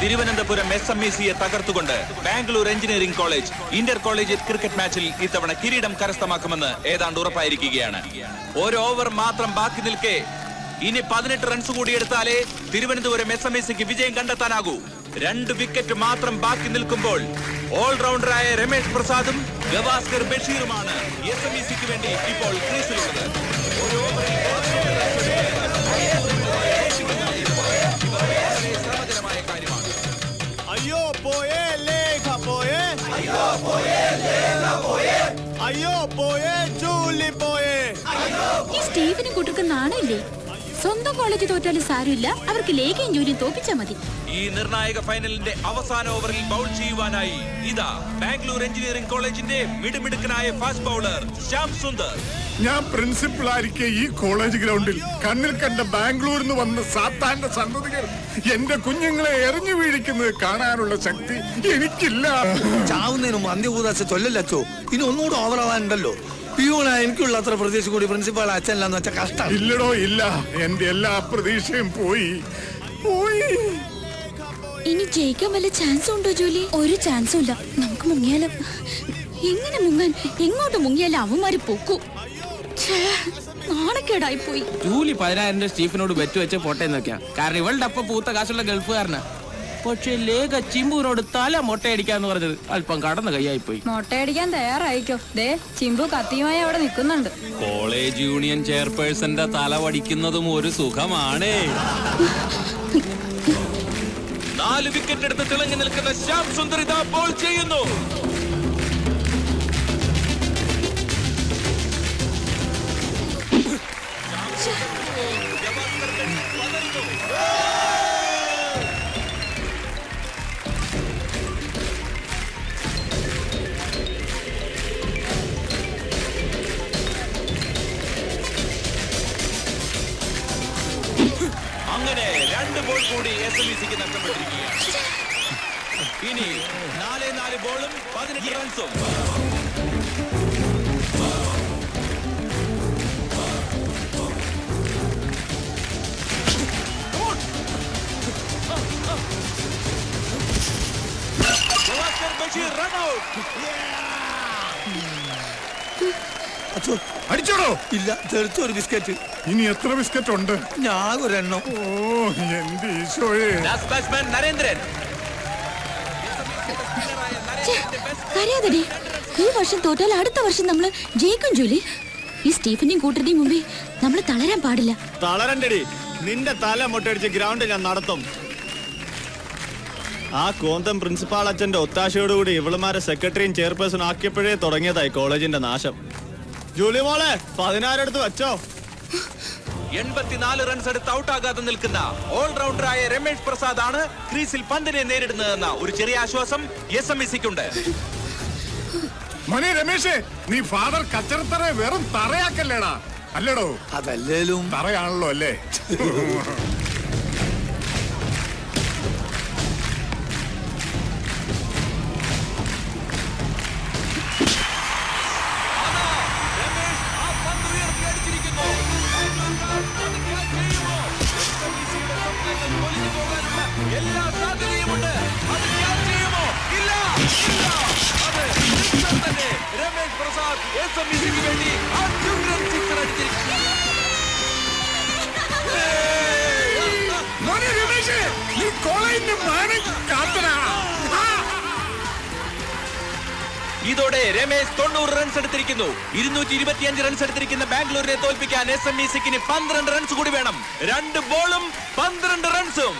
തിരുവനന്തപുരം SMECയെ തകർത്തുകൊണ്ട് Bangalore engineering college inter collegiate cricket മാച്ചിൽ ഇത്തവണ കിരീടം കരസ്ഥമാക്കുമെന്ന് ഏതാണ്ട് ഉറപ്പായിരിക്കുകയാണ്. ഒരു ഓവർ മാത്രം ബാക്കി നിൽക്കെ ഇനി 18 റൺസ് കൂടി എടുത്താലേ തിരുവനന്തപുരം SMECക്ക് വിജയം കണ്ടെത്താനാകൂ. 2 വിക്കറ്റ് മാത്രം ബാക്കി നിൽക്കുമ്പോൾ ഓൾറൗണ്ടറായ രമേഷ് പ്രസാദും ഗവാസ്കർ ബഷീറുമാണ് SMECക്ക് വേണ്ടി ഇപ്പോൾ ക്രീസിലുള്ളത്. ഒരു ഓവറിൽ ശ്രമകരമായ കാര്യമാണ്. അയ്യോ പോയേ ലേഖ പോയേ, അയ്യോ പോയേ ലേഖ പോയേ, അയ്യോ പോയേ ജൂലി പോയേ. ഈ സ്റ്റീഫനും കൂട്ടർക്ക് നാണമില്ലേ? സ്വന്തം കോളേജ് തോറ്റാലും സാരമില്ല, അവർക്ക് ലേഖയും ജോലിയും തോപ്പിച്ചാൽ മതി. ഈ നിർണായക ഫൈനലിന്റെ അവസാന ഓവറിൽ ബൗൾ ചെയ്യുവാനായി ഇതാ ബാംഗ്ലൂർ എഞ്ചിനീയറിംഗ് കോളേജിന്റെ മിടുമിടുക്കനായ ഫാസ്റ്റ് ബൗളർ ശ്യാം സുന്ദർ. ഞാൻ പ്രിൻസിപ്പൽ ആയിരിക്കെ ഈ കോളേജ് ഗ്രൗണ്ടിൽ കണ്ണിൽ കണ്ട ബാംഗ്ലൂരിൽ നിന്ന് വന്ന സാത്താന്റെ സന്തതികൾ എന്റെ കുഞ്ഞുങ്ങളെ എറിഞ്ഞു വീഴിക്കുന്നത് കാണാനുള്ള ശക്തി എനിക്കില്ല. ചാവുന്നതിന് മുമ്പ് അന്ത്യകൂദാശ ചൊല്ലല്ലോ. ഇനി ഒന്നുകൂടെ ഓവറാവാനുണ്ടല്ലോ. എനിക്കുള്ള അത്ര പ്രതീക്ഷ കൂടി പ്രിൻസിപ്പാൾ അച്ഛനല്ലാന്ന് വെച്ചാൽ കഷ്ടം. ഇല്ലടോ ഇല്ല, എന്റെ എല്ലാ പ്രതീക്ഷയും പോയി. ഇനി ജയിക്കാൻ വല്ല ചാൻസും ഉണ്ടോ ജോലി? ഒരു ചാൻസും ഇല്ല. നമുക്ക് മുങ്ങിയാലോ? എങ്ങനെ മുങ്ങാൻ? എങ്ങോട്ട് മുങ്ങിയാലും അവന്മാര് പൊക്കൂ. നാണക്കേടായി പോയി. ജൂലി 10,000 സ്റ്റീഫനോട് ബെറ്റ് വെച്ച് പോട്ടെ നോക്കിയാ. കാരണം ഇവളുടെ അപ്പ പൂത്ത കാശുള്ള ഗൾഫുകാരനാ. പക്ഷെ ലേഖ ചിമ്പുവിനോട് തല മൊട്ടയടിക്കാന്ന് പറഞ്ഞത് അല്പം കടന്ന് കൈയായി പോയി. മൊട്ടയടിക്കാൻ തയ്യാറായിക്കോ. ദേ ചിമ്പു കത്തിയുമായി അവിടെ നിൽക്കുന്നുണ്ട്. കോളേജ് യൂണിയൻ ചെയർപേഴ്സന്റെ തല വടിക്കുന്നതും ഒരു സുഖമാണേ. 4 വിക്കറ്റ് എടുത്ത് തിളങ്ങി നിൽക്കുന്ന ശ്യാം സുന്ദർ ഇതാ ബോൾ ചെയ്യുന്നു. അങ്ങനെ 2 ബോൾ കൂടി SMECക്ക് നഷ്ടപ്പെട്ടിരിക്കുകയാണ്. ഇനി 4 ബോളും 18 റൺസും. Gavaskar Basheer run out. അടിച്ചോടോ? ഇല്ല, തെറിച്ചൊരു ബിസ്ക്കറ്റ്. ഇനി എത്ര ബിസ്ക്കറ്റ് ഉണ്ട്? ഞാൻ ഒരെണ്ണം. ഓ എന്റെ ഈശോയെ. ബാറ്റ്സ്മാൻ നരേന്ദ്രൻ. കരയാതടി. ഈ വർഷം തോറ്റാൽ അടുത്ത വർഷം നമ്മള് ജയിക്കും ജോലി. ഈ സ്റ്റീഫന്റെയും കൂട്ടരുടെയും മുമ്പേ നമ്മൾ തളരാൻ പാടില്ല. തളരണ്ടടി, നിന്റെ തല മൊട്ടടിച്ച് ഗ്രൗണ്ട് ഞാൻ നടത്തും. ആ കോന്തം പ്രിൻസിപ്പാൾ അച്ഛന്റെ ഒത്താശയോടുകൂടി ഇവളുമാരെ സെക്രട്ടറിയും ചെയർപേഴ്സൺ ആക്കിയപ്പോഴേ തുടങ്ങിയതായി കോളേജിന്റെ നാശം. ജൂലി മോളെ 16 എടുത്ത് വെച്ചോ. 84 റൺസ് എടുത്ത് ഔട്ടാകാതെ നിൽക്കുന്ന ഓൾറൗണ്ടറായ രമേഷ് പ്രസാദ് ആണ് ക്രീസിൽ പന്തിനെ നേരിടുന്നതെന്ന ഒരു ചെറിയ ആശ്വാസം SMECക്കുണ്ട്. മോനെ രമേശേ, നീ ഫാദർ കച്ചറത്തറ വെറും തറയാക്കല്ലേടാ. അല്ലടോ? അതല്ലേലും തറയാണല്ലോ അല്ലേ? എല്ലാ സാധ്യതയുമുണ്ട്. അത് ക്യാച്ച് ചെയ്യുമോ? ഇല്ല, അത് തന്നെ. രമേഷ് പ്രസാദ് SMECക്ക് വേണ്ടി അത്യുഗ്രൻ സിക്സർ അടിച്ചിരിക്കുന്നു. മോനെ രമേശേ, നീ കോളേജിന്റെ മാനം കാത്തനാ. ഇതോടെ രമേശ് 90 റൺസ് എടുത്തിരിക്കുന്നു. 225 റൺസ് എടുത്തിരിക്കുന്ന ബാംഗ്ലൂരിനെ തോൽപ്പിക്കാൻ SMECക്ക് 12 റൺസ് കൂടി വേണം. 2 ബോളും 12 റൺസും.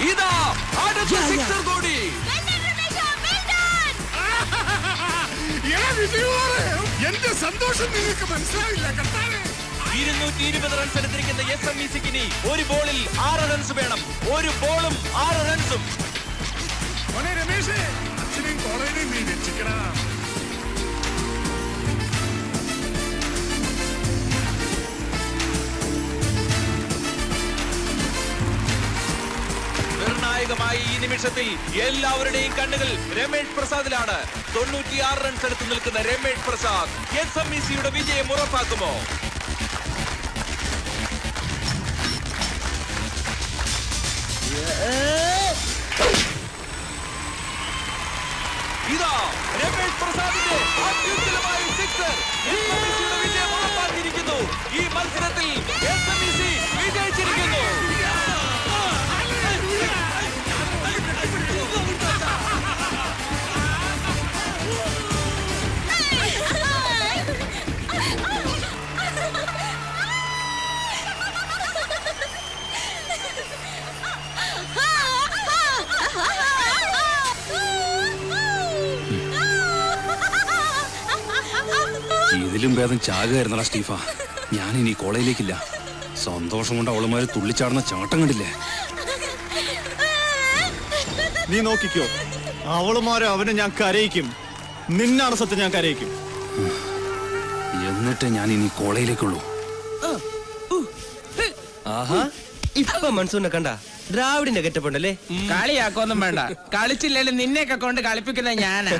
ഇതാ അടുത്ത സിക്സർ കൂടി. എന്റെ സന്തോഷം നിങ്ങൾക്ക് മനസ്സിലാവില്ല. 220 റൺസ് എടുത്തിരിക്കുന്ന SMECക്ക് ഒരു ബോളിൽ 6 റൺസ് വേണം. ഒരു ബോളും 6 റൺസും. മോനെ രമേശേ, അച്ഛനെയും കോളേജിനെയും നീ രക്ഷിക്കടാ. നിർണായകമായി ഈ നിമിഷത്തിൽ എല്ലാവരുടെയും കണ്ണുകൾ രമേഷ് പ്രസാദിലാണ്. 96 റൺസ് എടുത്ത് നിൽക്കുന്ന രമേഷ് പ്രസാദ് SMECയുടെ വിജയം ഉറപ്പാക്കുമോ? ഇതാ രമേഷ് പ്രസാദിന്റെ അത്യുജ്വലമായ സിക്സർ SMECയുടെ വിജയം ഉറപ്പാക്കിയിരിക്കുന്നു. ഈ മത്സരത്തിൽ SMEC വിജയിച്ചിരിക്കുന്നു. ഇതിലും ഭേദം ചാകുകയായിരുന്നടാ സ്റ്റീഫ. ഞാനിനി കോളേജിലേക്കില്ല. സന്തോഷം കൊണ്ട് അവളുമാര് തുള്ളിച്ചാടുന്ന ചാട്ടം കണ്ടില്ലേ? നീ നോക്കിക്കോ, അവളുമാരെ അവനെ ഞാൻ കരയിക്കും. നിന്നാണ് സത്യം, ഞാൻ കരയിക്കും. എന്നിട്ട് ഞാൻ ഇനി കോളേജിലേക്കുള്ളൂ. ആഹാ, ഇപ്പൊ മൺസൂണിനെ കണ്ട ദ്രാവിഡിന്റെ ഗെറ്റപ്പുണ്ടല്ലേ? കളിയാക്കൊന്നും വേണ്ട. കളിച്ചില്ലേലും നിന്നെയൊക്കെ കൊണ്ട് കളിപ്പിക്കുന്ന ഞാനാ.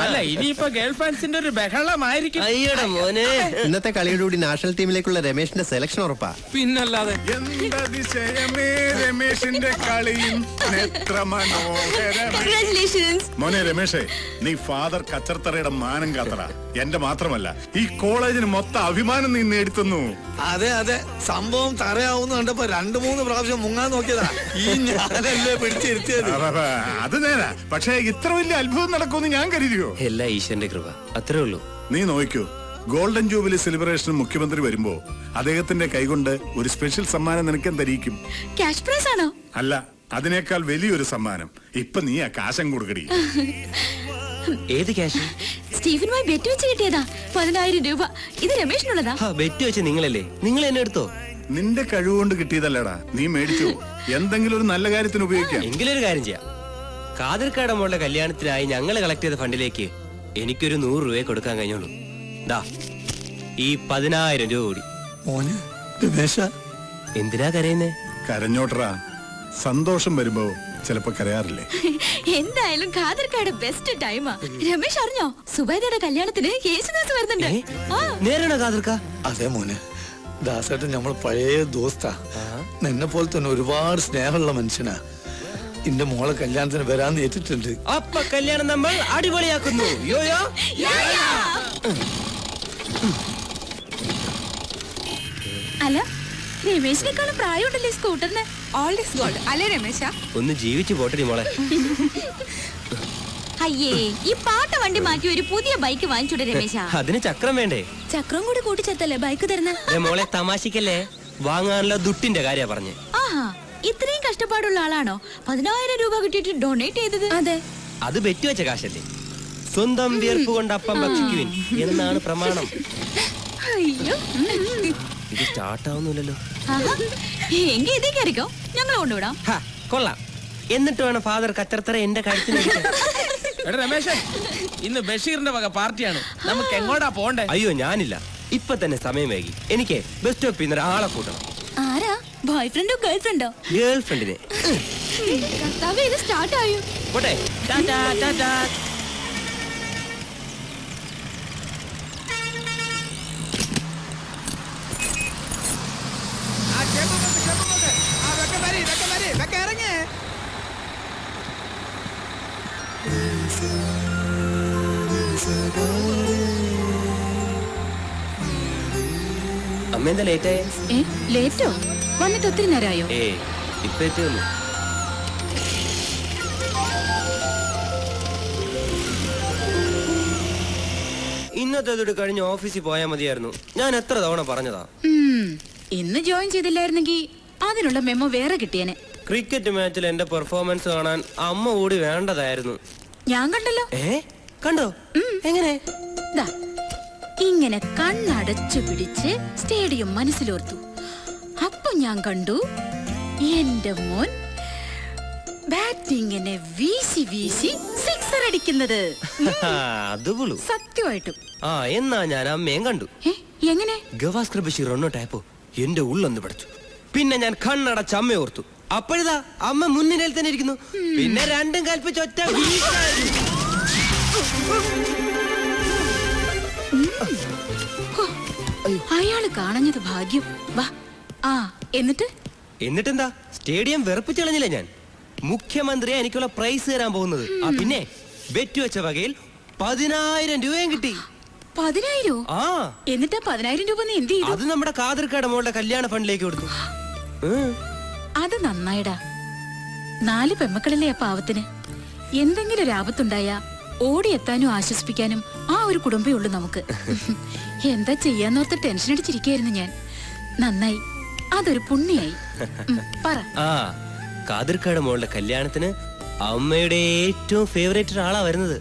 അല്ല, ഇനിയിപ്പോ ഗേൾ ഫാൻസിന്റെ ഒരു ബഹളമായിരിക്കും. അയ്യടാ മോനെ, ഇന്നത്തെ കളിയുടെ കൂടി നാഷണൽ ടീമിലേക്കുള്ള രമേശിന്റെ സെലക്ഷൻ ഉറപ്പാ. പിന്നല്ലാതെ എന്തതിശയമേ രമേശിന്റെ കളിയും എത്ര മനോഹരം. മോനെ രമേശേ, നീ ഫാദർ കച്ചർത്തറയുടെ മാനം കാത്തറ. എന്റെ മാത്രമല്ല, ഈ കോളേജിന് മൊത്തം അഭിമാനം നീ നേടിത്തന്നു. അതെ അതെ, സംഭവം തറയാവുന്ന കണ്ടപ്പോ 2-3 പ്രാവശ്യം മുങ്ങാൻ നോക്കിയതാ. ഈ ഞാനല്ലേ പിടിച്ചിരുത്തിയത്. അത് നേരാ, പക്ഷേ ഇത്ര വലിയ അത്ഭുതം നടക്കുമെന്ന് ഞാൻ കരുതിയോ? എല്ലാ ഈശ്വരന്റെ കൃപ, അത്രേ ഉള്ളൂ. നീ നോക്കൂ, ഗോൾഡൻ ജൂബിലി സെലിബ്രേഷൻ മുഖ്യമന്ത്രി വരുമ്പോ അദ്ദേഹത്തിന്റെ കൈകൊണ്ട് ഒരു സ്പെഷ്യൽ സമ്മാനം നിനക്ക് തരിക്കും. ക്യാഷ് പ്രൈസ് ആണോ? അല്ല, അതിനേക്കാൾ വലിയൊരു സമ്മാനം. ഇപ്പൊ നീ ആ കാശം കൊടുക്കടി. ഏത് ക്യാഷ്? സ്റ്റീഫനുമായി ബെറ്റ് വെച്ച് കിട്ടിയതാ 10,000 രൂപ. ഇത് രമേഷിനുള്ളതാ. ബെറ്റ് വെച്ച് നിങ്ങളല്ലേ? നിങ്ങൾ എന്നെ എടുത്തോ? നിന്റെ കഴിവുകൊണ്ട് കിട്ടിയതല്ലടാ, നീ മേടിച്ചു. എന്തെങ്കിലും ഒരു നല്ല കാര്യത്തിന് ഉപയോഗിക്കാം. എങ്കിലൊരു കാര്യം ചെയ്യാം. കാതിർക്കാട് മോളുടെ കല്യാണത്തിനായി ഞങ്ങൾ കളക്ട് ചെയ്ത ഫണ്ടിലേക്ക് എനിക്കൊരു 100 രൂപയെ കൊടുക്കാൻ കഴിഞ്ഞോളൂ. ദാ ഈ 10,000 രൂപ കൂടി. മോനെ രമേശ, എന്തിനാ കരയുന്നേ? കരഞ്ഞോട്ടറാ, സന്തോഷം വരുമ്പോ ചിലപ്പോ കരയാറില്ലേ? എന്തായാലും ഖാദർക്കാട് ബെസ്റ്റ് ടൈമാ. രമേശ് അറിഞ്ഞോ, സുബൈദയുടെ കല്യാണത്തിന് യേശുദാസ് വരുന്നുണ്ട്. നേരാണോ കാതിർക്ക? അതെ മോനെ, ദാസേട്ടൻ നമ്മൾ പഴയ ദോസ്താ. നിന്നെ പോലെ തന്നെ ഒരുപാട് സ്നേഹമുള്ള മനുഷ്യനാ. എന്റെ മോളെ കല്യാണത്തിന് വരാന്ന് ഏറ്റിട്ടുണ്ട്. അപ്പൊ കല്യാണം നമ്മൾ അടിപൊളിയാക്കുന്നു. യോയോ അല്ല, രമേശിനെക്കാളും പ്രായമുണ്ടല്ലേ സ്കൂട്ടറിന്? ഓൾ ഈസ് ഗോൾഡ് അല്ലേ രമേശ? ഒന്ന് ജീവിച്ചു പോട്ടെ മോളെ. അയ്യേ, ഈ പാട്ട വണ്ടി മാറ്റി ഒരു പുതിയ ബൈക്ക് വാങ്ങിച്ചൂടെ രമേശ? അതിന് ചക്രം വേണ്ടേ? ചക്രം കൂടി കൂട്ടിച്ചേർത്തല്ലേ ബൈക്ക് തരുന്ന? മോളെ തമാശിക്കല്ലേ, വാങ്ങാനുള്ള ദുട്ടിന്റെ കാര്യ പറഞ്ഞ്. ആഹാ, ഇത്രയും കഷ്ടപ്പാടുള്ള ആളാണോ 10,000 രൂപ കിട്ടിയിട്ട് ഡൊണേറ്റ് ചെയ്തത്? അതെ, അത് ബെറ്റ് വെച്ച കാശല്ലേ. സ്വന്തം വിയർപ്പ് കൊണ്ട് അപ്പം ഭക്ഷിക്കുവിൻ എന്നാണ് പ്രമാണം. അയ്യോ, ഇത് സ്റ്റാർട്ട് ആവുന്നില്ലല്ലോ. എങ്കിൽ ഇതേ കയറിക്കോ, ഞങ്ങൾ കൊണ്ടുവിടാം. കൊള്ളാം. എന്നിട്ട് വേണം ഫാദർ കച്ചർത്തറ എന്റെ കാര്യത്തിന്. എടാ രമേശൻ, ഇന്ന് ബഷീറിന്റെ വക പാർട്ടിയാണ്. നമുക്ക് എങ്ങോട്ടാ പോണ്ടേ? അയ്യോ ഞാനില്ല, ഇപ്പൊ തന്നെ സമയം വൈകി. എനിക്ക് ബസ് സ്റ്റോപ്പിൽ നിന്ന് ഒരാളെ കൂട്ടണം. ആരാ? ബോയ് ഫ്രണ്ടോ ഗേൾ ഫ്രണ്ടോ? ഗേൾ ഫ്രണ്ടിനെ. കർത്താവേ, ഇത് സ്റ്റാർട്ട് ആയോ? പോട്ടെ. ടാറ്റാ ടാറ്റാ. അമ്മ എന്താ ലേറ്റായ? ലേറ്റോ? വന്നിട്ട് ഒത്തിരി നേരമായോ? ഇപ്പൊ എത്തിയുള്ളൂ. ഇന്നത്തെ കഴിഞ്ഞ് ഓഫീസിൽ പോയാൽ മതിയായിരുന്നു. ഞാൻ എത്ര തവണ പറഞ്ഞതാ. ഇന്ന് ജോയിൻ ചെയ്തില്ലായിരുന്നെങ്കിൽ അതിനുള്ള മെമ്മോ വേറെ കിട്ടിയേനെ. ക്രിക്കറ്റ് മാച്ചിൽ എന്റെ പെർഫോമൻസ് കാണാൻ അമ്മ കൂടി വേണ്ടതായിരുന്നു. ഞാൻ കണ്ടല്ലോ. കണ്ടോ? എങ്ങനെ? ഇങ്ങനെ കണ്ണടച്ചു പിടിച്ച് സ്റ്റേഡിയം മനസ്സിലോർത്തു. അപ്പൊ ഞാൻ കണ്ടു എന്റെ മോൻ ബാറ്റിങ്ങിനെ വീശി വീശി സിക്സർ അടിക്കുന്നത്. സത്യമായിട്ടും. എന്നാ ഞാൻ അമ്മയും കണ്ടു. എങ്ങനെ? ഗവാസ്കർ ബഷീർ ഒന്നോട്ടായപ്പോ എന്റെ ഉള്ളൊന്ന് പഠിച്ചു. പിന്നെ ഞാൻ കണ്ണടച്ച അമ്മ ഓർത്തു. അപ്പോഴിതാ അമ്മ മുന്നിൽ തന്നെ ഇരിക്കുന്നു. പിന്നെ രണ്ടും കൽപ്പിച്ച് ഒറ്റ അയാള് കാണഞ്ഞത് ഭാഗ്യം. വാ. ആ എന്നിട്ടെന്താ? സ്റ്റേഡിയം വെറുപ്പിച്ചളഞ്ഞില്ല ഞാൻ. മുഖ്യമന്ത്രിയെ എനിക്കുള്ള പ്രൈസ് തരാൻ പോകുന്നത്. പിന്നെ ബെറ്റ് വെച്ച വകയിൽ 10,000 രൂപയും കിട്ടി. 10,000? ആ. എന്നിട്ട് 10,000 രൂപ നീ എന്ത് ചെയ്തു? അത് നമ്മുടെ കാതിർക്കാട് മോളുടെ കല്യാണ ഫണ്ടിലേക്ക് കൊടുത്തു. അത് നന്നായിടാ. 4 പെമ്മക്കളിലെ ആ പാവത്തിന് എന്തെങ്കിലും ഒരു ആപത്തുണ്ടായാ ഓടിയെത്താനും ആശ്വസിപ്പിക്കാനും ആ ഒരു കുടുംബേ ഉള്ളൂ നമുക്ക്. എന്താ ചെയ്യാന്നോർത്ത് ടെൻഷൻ അടിച്ചിരിക്കായിരുന്നു ഞാൻ. നന്നായി, അതൊരു പുണ്യായി. പറ. ആ, കാതിർക്കാട് മോളുടെ കല്യാണത്തിന് അമ്മയുടെ ഏറ്റവും ഫേവറേറ്റ് ആളാ വരുന്നത്.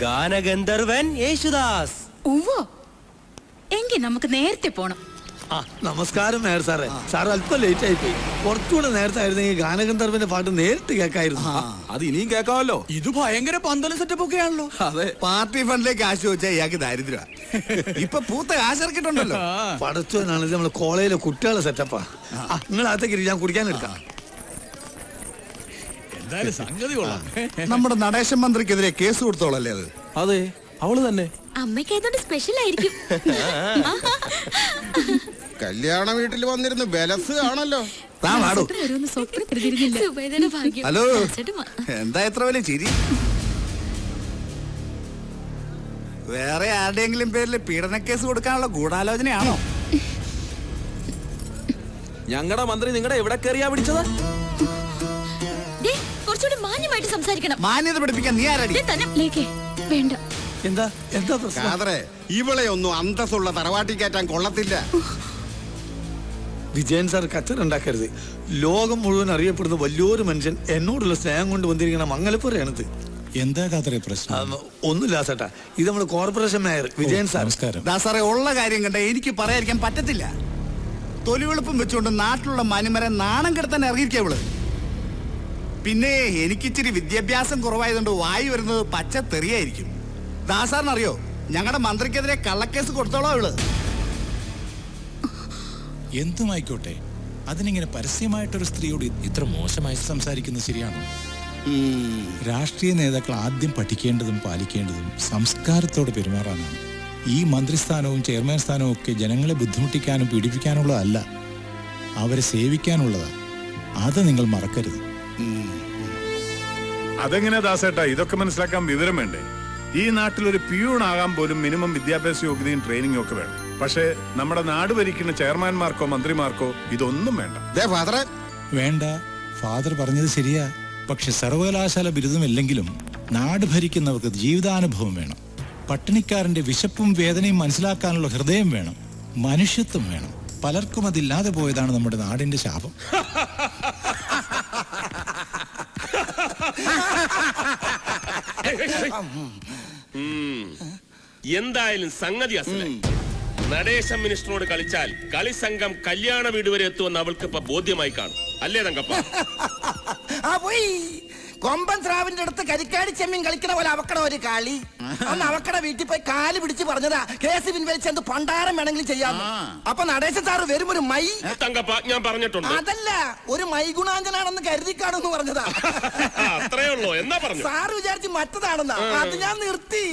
ഗാനഗന്ധർവൻ യേശുദാസ്. ഉവ്വോ, എങ്കിൽ നമുക്ക് നേരത്തെ പോണം. നമസ്കാരം മേയർ സാറേ. സാർ അല്പം ലേറ്റ് ആയിപ്പോയി. കുറച്ചുകൂടെ നേരത്തെ ആയിരുന്നെങ്കിൽ ഗാനഗന്ധർവന്റെ പാട്ട് നേരിട്ട് കേൾക്കായിരുന്നു. അത് ഇനിയും കേൾക്കാമല്ലോ. ഇത് ഭയങ്കര പന്തലും സെറ്റപ്പ് ഒക്കെ ആണല്ലോ. അതെ, പാർട്ടി ഫണ്ടിലേക്ക് കാശ് ചോദിച്ചാൽ ഇയാൾക്ക് ദാരിദ്ര്യ. ഇപ്പൊ പൂത്ത കാശ് ഇറക്കിട്ടുണ്ടല്ലോ. പടച്ചോനാണ് നമ്മളെ കോളേജിലെ കുട്ടികളെ സെറ്റപ്പാ. നിങ്ങൾ അകത്തേക്ക് ഞാൻ കുടിക്കാൻ എടുക്കാം. എന്തായാലും സംഗതി കൊള്ളാം. നമ്മുടെ നടേശൻ മന്ത്രിക്കെതിരെ കേസ് കൊടുത്തോളല്ലേ അത്? അതെ, അവള് തന്നെ. അമ്മയ്ക്കായതുകൊണ്ട് സ്പെഷ്യൽ ആയിരിക്കും. കല്യാണ വീട്ടിൽ വന്നിരുന്ന് ബലസ് ആണല്ലോ. ഹലോ, എന്താ എത്ര വലിയ ചിരി? വേറെ ആരുടെയെങ്കിലും പേരിൽ പീഡന കേസ് കൊടുക്കാനുള്ള ഗൂഢാലോചനയാണോ? ഞങ്ങളുടെ മന്ത്രി നിങ്ങളുടെ എവിടെ കയറിയാ പിടിച്ചത്? കുറച്ചുകൂടി മാന്യമായിട്ട് സംസാരിക്കണം. മാന്യത പഠിപ്പിക്കാൻ നീ ആരടി? വേണ്ട. എന്താ പ്രശ്നം? ഇവളെ ഒന്നും അന്തസ്സുള്ള തറവാട്ടി കയറ്റാൻ കൊള്ളത്തില്ല. വിജയൻ സാർ കച്ചറുണ്ടാക്കരുത്. ലോകം മുഴുവൻ അറിയപ്പെടുന്ന വലിയൊരു മനുഷ്യൻ എന്നോടുള്ള സ്നേഹം കൊണ്ട് വന്നിരിക്കണം. മംഗലപ്പുറയാണിത്. എന്താ കാതറേ പ്രശ്നം? ഒന്നുമില്ല ചേട്ടാ, ഇത് നമ്മുടെ കോർപ്പറേഷൻ മേയർ വിജയൻ സാർ. സാറേ, ഉള്ള കാര്യം കണ്ട എനിക്ക് പറയാതിരിക്കാൻ പറ്റത്തില്ല. തൊലിവെളുപ്പം വെച്ചുകൊണ്ട് നാട്ടിലുള്ള മാന്യന്മാരെ നാണം കെടുത്താൻ ഇറങ്ങിയിരിക്കവള്. പിന്നെ എനിക്കിച്ചിരി വിദ്യാഭ്യാസം കുറവായതുകൊണ്ട് വായി വരുന്നത് പച്ച തെറിയായിരിക്കും. ദാസാറിനറിയോ, ഞങ്ങളുടെ മന്ത്രിക്കെതിരെ കള്ളക്കേസ് കൊടുത്തോളോ അവള്. എന്തുമായിക്കോട്ടെ, അതിനിങ്ങനെ പരസ്യമായിട്ടൊരു സ്ത്രീയോട് ഇത്ര മോശമായി സംസാരിക്കുന്നത് ശരിയാണോ? രാഷ്ട്രീയ നേതാക്കൾ ആദ്യം പഠിക്കേണ്ടതും പാലിക്കേണ്ടതും സംസ്കാരത്തോടെ പെരുമാറാനാണ്. ഈ മന്ത്രിസ്ഥാനവും ചെയർമാൻ സ്ഥാനവും ഒക്കെ ജനങ്ങളെ ബുദ്ധിമുട്ടിക്കാനും പീഡിപ്പിക്കാനുള്ളതല്ല, അവരെ സേവിക്കാനുള്ളതാണ്. അത് നിങ്ങൾ മറക്കരുത്. അതെങ്ങനെ ദാസേട്ടാ, ഇതൊക്കെ മനസ്സിലാക്കാൻ വിവരം വേണ്ടേ? ഈ നാട്ടിൽ ഒരു പിയൂണാകാൻ പോലും മിനിമം വിദ്യാഭ്യാസ യോഗ്യതയും ട്രെയിനിങ്ങും ഒക്കെ വേണം. പക്ഷേ നമ്മുടെ നാട് ഭരിക്കുന്ന ചെയർമാൻമാർക്കോ മന്ത്രിമാർക്കോ ഇതൊന്നും വേണ്ട. വേണ്ട, ഫാദർ പറഞ്ഞത് ശരിയാ. പക്ഷെ സർവകലാശാല ബിരുദമില്ലെങ്കിലും നാട് ഭരിക്കുന്നവർക്ക് ജീവിതാനുഭവം വേണം. പട്ടിണിക്കാരന്റെ വിശപ്പും വേദനയും മനസ്സിലാക്കാനുള്ള ഹൃദയം വേണം, മനുഷ്യത്വം വേണം. പലർക്കും അതില്ലാതെ പോയതാണ് നമ്മുടെ നാടിന്റെ ശാപം. എന്തായാലും സംഗതി അസലായി. നടേശൻ മിനിസ്റ്ററോട് കളിച്ചാൽ കളിസംഘം കല്യാണ വീട് വരെ എത്തുമെന്ന് അവൾക്ക് ഇപ്പൊ ബോധ്യമായി കാണും. അല്ലേ തങ്കപ്പ? കൊമ്പൻ സ്രാവിന്റെ അടുത്ത് കരിക്കാടി ചെമ്മീൻ കളിക്കണ പോലെ അവക്കട ഒരു കളി. അന്ന് അവക്കട വീട്ടിൽ പോയി കാല് പിടിച്ച് പറഞ്ഞതാ കേസ് പിൻവലിച്ച് എന്ത് പണ്ടാരം വേണമെങ്കിലും ചെയ്യാം. അപ്പൊ നടേശൻ സാറ് വരും ഒരു മൈ തങ്കപ്പ ഞാൻ പറഞ്ഞിട്ടുണ്ട്. അതല്ല, ഒരു മൈ ഗുണാഞ്ചനാണെന്ന് കരുതിക്കാണെന്ന് പറഞ്ഞതാ. അത്രേ ഉള്ളൂ. എന്നാ പറഞ്ഞു? സാറ് വിചാരിച്ച് മറ്റതാണെന്നാ. അത് ഞാൻ നിർത്തി.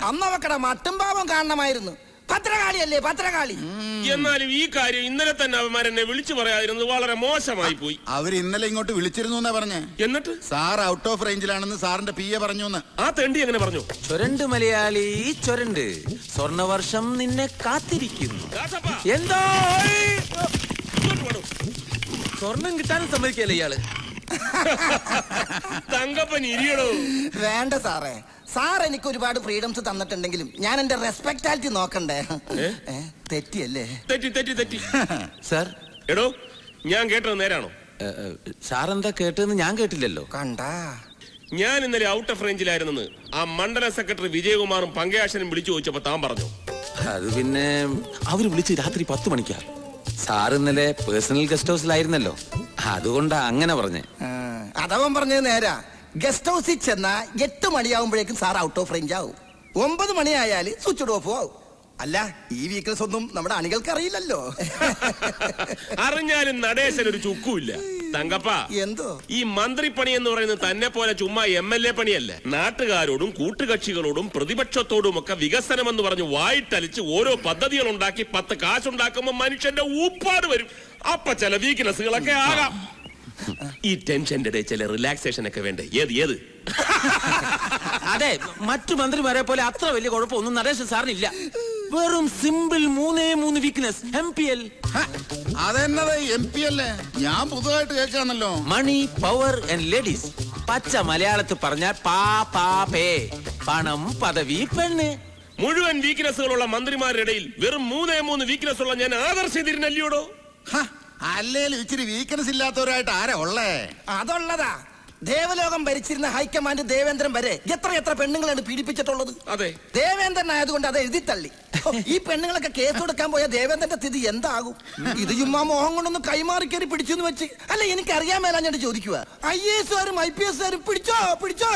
അന്ന് അവക്കട മട്ടും പാവം കാണണമായിരുന്നു. പത്രകാളിയല്ലേ പത്രകാളി. എന്നാലും ഈ കാര്യം ഇന്നലെ തന്നെ അവന്മാരെന്നെ വിളിച്ചു പറയാതിരുന്നത് വളരെ മോശമായി പോയി. അവര് ഇന്നലെ ഇങ്ങോട്ട് വിളിച്ചിരുന്നു എന്നാ പറഞ്ഞേ. എന്നിട്ട് സാർ ഔട്ട് ഓഫ് റേഞ്ചിലാണെന്ന് സാറിന്റെ PA പറഞ്ഞു. ആ തെണ്ടി എങ്ങനെ പറഞ്ഞു? ചൊരണ്ട് മലയാളി ചൊരണ്ട്, സ്വർണവർഷം നിന്നെ കാത്തിരിക്കുന്നു. എന്താ സ്വർണം കിട്ടാനും സമ്മതിക്കല്ലേ ഇയാള്? തങ്കപ്പൻ ഇരിയടോ. വേണ്ട സാറേ, സാർ എനിക്ക് ഒരുപാട് ഫ്രീഡംസ് തന്നിട്ടുണ്ടെങ്കിലും ഞാൻ എന്റെ റെസ്പെക്ടാലിറ്റി നോക്കണ്ടേ? തെറ്റിയല്ലേ? തെറ്റി. സാർ, എടോ, ഞാൻ കേട്ടത് നേരാണോ? സാർ എന്താ കേട്ടതെന്ന് ഞാൻ കേട്ടില്ലല്ലോ. കണ്ടാ, ഞാൻ ഇന്നലെ ഔട്ട് ഓഫ് റേഞ്ചിലായിരുന്നെന്ന് ആ മണ്ഡലം സെക്രട്ടറി വിജയകുമാറും പങ്കയാശനും വിളിച്ചു ചോദിച്ചപ്പോ താൻ പറഞ്ഞു. അത് പിന്നെ അവര് വിളിച്ച് രാത്രി 10 മണിക്കാ. സാർ ഇന്നലെ പേഴ്സണൽ ഗസ്റ്റ് ഹൗസിലായിരുന്നല്ലോ, അതുകൊണ്ടാ അങ്ങനെ പറഞ്ഞേ. അതവൻ പറഞ്ഞത് നേരാ. ഗസ്റ്റ് ഹൗസിൽ ചെന്നാ 8 മണിയാവുമ്പോഴേക്കും സാർ ഔട്ട് ഓഫ് റേഞ്ച് ആവും. 9 മണിയായാല് സ്വിച്ച് ഓഫ് ആവും. അല്ല ഈ വീക്ക്നെസ് ഒന്നും നമ്മുടെ അണികൾക്ക് അറിയില്ലല്ലോ. അറിഞ്ഞാലും നടേശൻ ഒരു ചുക്കുമില്ല. തങ്കപ്പ, എന്തോ ഈ മന്ത്രിപ്പണി എന്ന് പറയുന്നത് തന്നെ പോലെ ചുമ്മാ MLA പണിയല്ല. നാട്ടുകാരോടും കൂട്ടുകക്ഷികളോടും പ്രതിപക്ഷത്തോടും ഒക്കെ വികസനം എന്ന് പറഞ്ഞ് വായിട്ടലിച്ച് ഓരോ പദ്ധതികൾ ഉണ്ടാക്കി 10 കാശുണ്ടാക്കുമ്പോ മനുഷ്യന്റെ ഊപ്പാട് വരും. അപ്പൊ ചില വീക്ക്നെസ്സുകളൊക്കെ ആകാം. ഈ ടെൻഷന്റെ ഇടയിൽ ചില റിലാക്സേഷൻ ഒക്കെ വേണ്ടേ? ഏത് അതെ, മറ്റു മന്ത്രിമാരെ പോലെ അത്ര വലിയ കുഴപ്പമൊന്നും നടേശൻ സാറിനില്ല. വെറും സിമ്പിൾ 3 വീക്ക്നെസ്. MPL. അതെന്നത് MPL? ഞാൻ പുതുതായിട്ട് കേൾക്കാന്നല്ലോ. മണി, പവർ ആൻഡ് ലേഡീസ്. പച്ച മലയാളത്തിൽ പറഞ്ഞാൽ പേ. പണം, പദവി, പെണ്ണ്. മുഴുവൻ വീക്ക്നെസ്സുകളുള്ള മന്ത്രിമാരുടെ ഇടയിൽ വെറും 3 വീക്ക്നെസ് ഉള്ള ഞാൻ ആദർശിതിരുന്നല്ലോടോ. അല്ലേലും ഇച്ചിരി വീക്ക്നെസ് ഇല്ലാത്തവരായിട്ട് ആരാ ഉള്ളേ? അതുള്ളതാ. ദേവലോകം ഭരിച്ചിരുന്ന ഹൈക്കമാൻഡ് ദേവേന്ദ്രൻ വരെ എത്ര പെണ്ണുങ്ങളാണ് പീഡിപ്പിച്ചിട്ടുള്ളത്. അതെ, ദേവേന്ദ്രൻ ആയതുകൊണ്ട് അത് എഴുതി തള്ളി. ഈ പെണ്ണുങ്ങളൊക്കെ കേസ് കൊടുക്കാൻ പോയ ദേവേന്ദ്രന്റെ സ്ഥിതി എന്താകും? ഇത് ചുമ്മാ മോഹം കൊണ്ടൊന്ന് കൈമാറി കയറി പിടിച്ചെന്ന് വെച്ച് അല്ല, എനിക്ക് അറിയാൻ മേലാ ഞാൻ ചോദിക്കുക. IAS-കാരും IPS-കാരും പിടിച്ചോ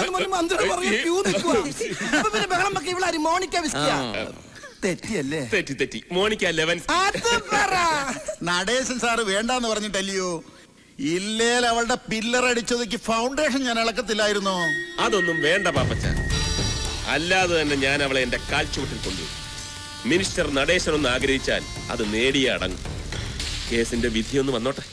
എന്ന് പറഞ്ഞ് മന്ത്രി പറഞ്ഞു ക്യൂ നിൽക്കുക. അപ്പൊ പിന്നെ ബഹളം വെക്കെ ഇവിടെ മോണിക്ക വിസ്കിയ തെറ്റിയല്ലേ? തെറ്റി. മോണിക്ക 11. നടേശൻ സാറ് വേണ്ടാന്ന് പറഞ്ഞിട്ടല്ലയോ? ഇല്ലേൽ അവളുടെ പില്ലറടിച്ചതൊക്കെ ഫൗണ്ടേഷൻ ഞാൻ ഇളക്കത്തില്ലായിരുന്നോ? അതൊന്നും വേണ്ട പാപ്പച്ച. അല്ലാതെ തന്നെ ഞാൻ അവളെ എന്റെ കാൽച്ചുവട്ടിൽ കൊണ്ടുപോയി. മിനിസ്റ്റർ നടേശൻ ഒന്ന് ആഗ്രഹിച്ചാൽ അത് നേടിയേ അടങ്ങും. കേസിന്റെ വിധിയൊന്ന് വന്നോട്ടെ.